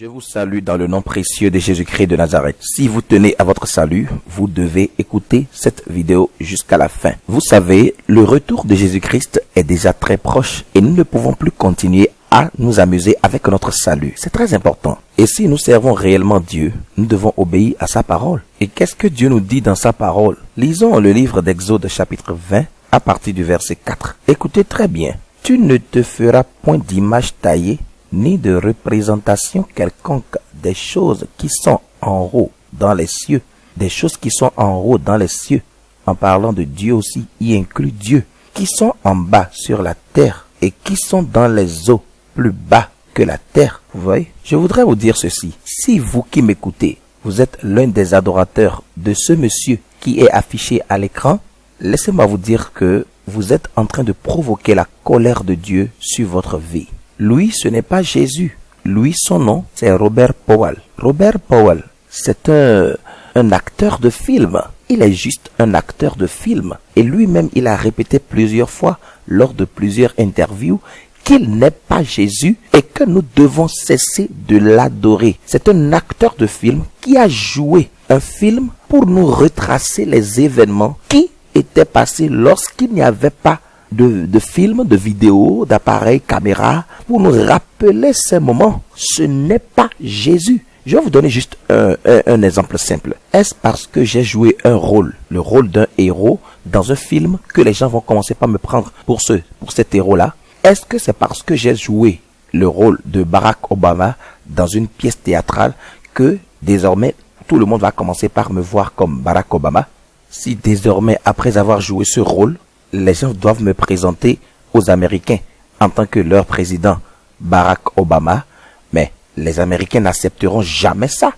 Je vous salue dans le nom précieux de Jésus-Christ de Nazareth. Si vous tenez à votre salut, vous devez écouter cette vidéo jusqu'à la fin. Vous savez, le retour de Jésus-Christ est déjà très proche et nous ne pouvons plus continuer à nous amuser avec notre salut. C'est très important. Et si nous servons réellement Dieu, nous devons obéir à sa parole. Et qu'est-ce que Dieu nous dit dans sa parole? Lisons le livre d'Exode chapitre 20 à partir du verset 4. Écoutez très bien. Tu ne te feras point d'image taillée ni de représentation quelconque des choses qui sont en haut dans les cieux. Des choses qui sont en haut dans les cieux, en parlant de Dieu aussi, y inclut Dieu, qui sont en bas sur la terre et qui sont dans les eaux plus bas que la terre. Vous voyez? Je voudrais vous dire ceci. Si vous qui m'écoutez, vous êtes l'un des adorateurs de ce monsieur qui est affiché à l'écran, laissez-moi vous dire que vous êtes en train de provoquer la colère de Dieu sur votre vie. Lui, ce n'est pas Jésus. Lui, son nom, c'est Robert Powell. Robert Powell, c'est un acteur de film. Il est juste un acteur de film. Et lui-même, il a répété plusieurs fois, lors de plusieurs interviews, qu'il n'est pas Jésus et que nous devons cesser de l'adorer. C'est un acteur de film qui a joué un film pour nous retracer les événements qui étaient passés lorsqu'il n'y avait pas de films, de vidéos, d'appareils, caméras, pour nous rappeler ces moments. Ce n'est pas Jésus. Je vais vous donner juste un exemple simple. Est-ce parce que j'ai joué un rôle, le rôle d'un héros, dans un film, que les gens vont commencer par me prendre pour cet héros-là? Est-ce que c'est parce que j'ai joué le rôle de Barack Obama dans une pièce théâtrale que désormais tout le monde va commencer par me voir comme Barack Obama? Si désormais, après avoir joué ce rôle, les gens doivent me présenter aux Américains en tant que leur président Barack Obama, mais les Américains n'accepteront jamais ça.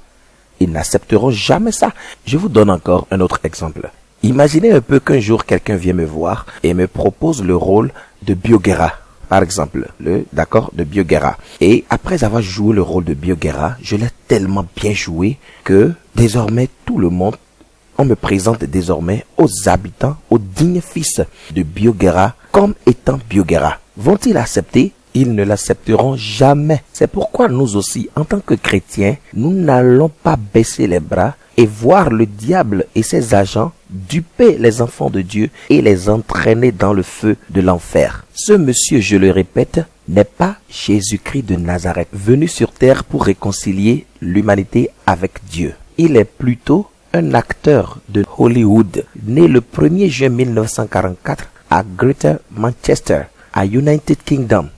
Ils n'accepteront jamais ça. Je vous donne encore un autre exemple. Imaginez un peu qu'un jour quelqu'un vient me voir et me propose le rôle de Bio Guerra. Par exemple, de Bio Guerra. Et après avoir joué le rôle de Bio Guerra, je l'ai tellement bien joué que désormais tout le monde, on me présente désormais aux habitants, aux dignes fils de Bio Guerra comme étant Bio Guerra. Vont-ils accepter? Ils ne l'accepteront jamais. C'est pourquoi nous aussi, en tant que chrétiens, nous n'allons pas baisser les bras et voir le diable et ses agents duper les enfants de Dieu et les entraîner dans le feu de l'enfer. Ce monsieur, je le répète, n'est pas Jésus-Christ de Nazareth, venu sur terre pour réconcilier l'humanité avec Dieu. Il est plutôt un acteur de Hollywood, né le 1er juin 1944 à Greater Manchester, à United Kingdom.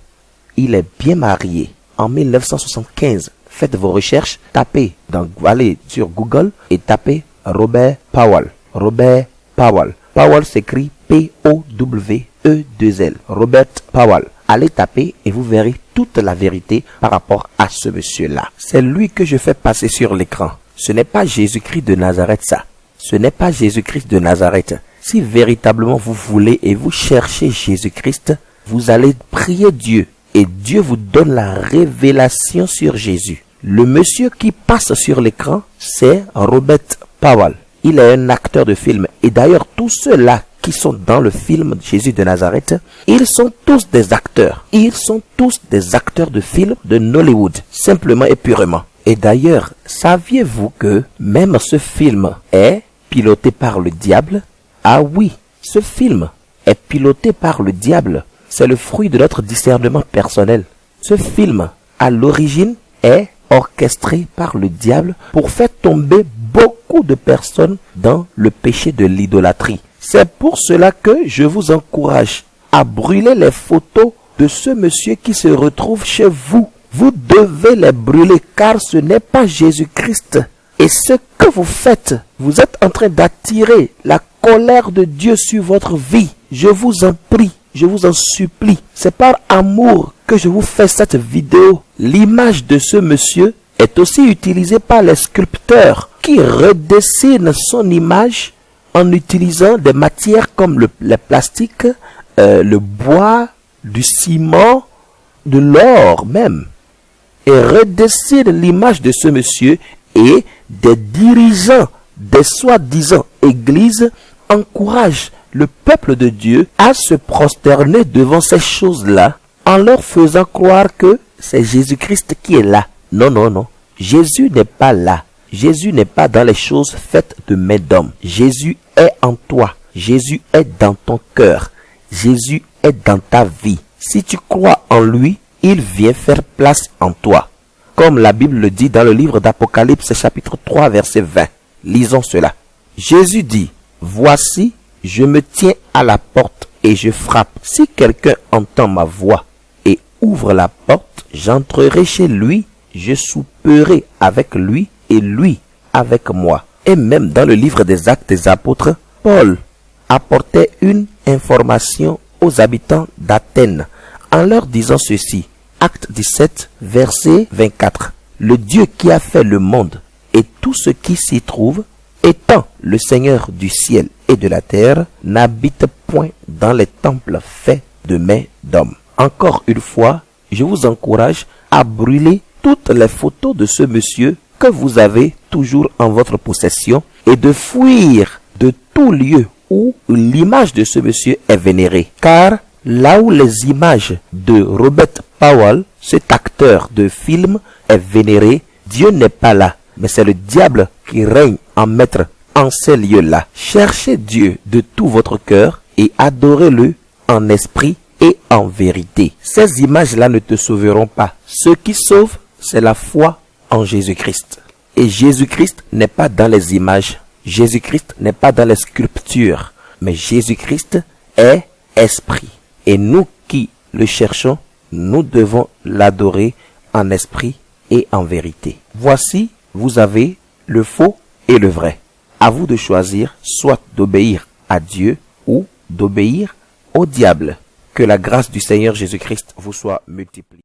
Il est bien marié. En 1975, faites vos recherches, allez sur Google et tapez Robert Powell. Robert Powell. Powell s'écrit P-O-W-E-2-L. Robert Powell. Allez taper et vous verrez toute la vérité par rapport à ce monsieur-là. C'est lui que je fais passer sur l'écran. Ce n'est pas Jésus-Christ de Nazareth, ça. Ce n'est pas Jésus-Christ de Nazareth. Si véritablement vous voulez et vous cherchez Jésus-Christ, vous allez prier Dieu et Dieu vous donne la révélation sur Jésus. Le monsieur qui passe sur l'écran, c'est Robert Powell. Il est un acteur de film. Et d'ailleurs, tous ceux-là qui sont dans le film Jésus de Nazareth, ils sont tous des acteurs. Ils sont tous des acteurs de film de Nollywood, simplement et purement. Et d'ailleurs, saviez-vous que même ce film est piloté par le diable? Ah oui, ce film est piloté par le diable. C'est le fruit de notre discernement personnel. Ce film, à l'origine, est orchestré par le diable pour faire tomber beaucoup de personnes dans le péché de l'idolâtrie. C'est pour cela que je vous encourage à brûler les photos de ce monsieur qui se retrouve chez vous. Vous devez les brûler car ce n'est pas Jésus-Christ. Et ce que vous faites, vous êtes en train d'attirer la colère de Dieu sur votre vie. Je vous en prie, je vous en supplie. C'est par amour que je vous fais cette vidéo. L'image de ce monsieur est aussi utilisée par les sculpteurs qui redessinent son image en utilisant des matières comme le plastique, le bois, du ciment, de l'or même. Et redessine l'image de ce monsieur et des dirigeants des soi-disant églises encouragent le peuple de Dieu à se prosterner devant ces choses-là en leur faisant croire que c'est Jésus-Christ qui est là. Non, non, non. Jésus n'est pas là. Jésus n'est pas dans les choses faites de main d'homme. Jésus est en toi. Jésus est dans ton cœur. Jésus est dans ta vie. Si tu crois en lui, il vient faire place en toi. Comme la Bible le dit dans le livre d'Apocalypse chapitre 3 verset 20. Lisons cela. Jésus dit, « Voici, je me tiens à la porte et je frappe. Si quelqu'un entend ma voix et ouvre la porte, j'entrerai chez lui, je souperai avec lui et lui avec moi. » Et même dans le livre des Actes des Apôtres, Paul apportait une information aux habitants d'Athènes en leur disant ceci. Acte 17, verset 24. Le Dieu qui a fait le monde et tout ce qui s'y trouve, étant le Seigneur du ciel et de la terre, n'habite point dans les temples faits de mains d'hommes. Encore une fois, je vous encourage à brûler toutes les photos de ce monsieur que vous avez toujours en votre possession et de fuir de tout lieu où l'image de ce monsieur est vénérée. Car là où les images de Robert Powell, cet acteur de film, est vénéré, Dieu n'est pas là, mais c'est le diable qui règne en maître en ces lieux-là. Cherchez Dieu de tout votre cœur et adorez-le en esprit et en vérité. Ces images-là ne te sauveront pas. Ce qui sauve, c'est la foi en Jésus-Christ. Et Jésus-Christ n'est pas dans les images. Jésus-Christ n'est pas dans les sculptures. Mais Jésus-Christ est esprit. Et nous qui le cherchons, nous devons l'adorer en esprit et en vérité. Voici, vous avez le faux et le vrai. À vous de choisir soit d'obéir à Dieu ou d'obéir au diable. Que la grâce du Seigneur Jésus-Christ vous soit multipliée.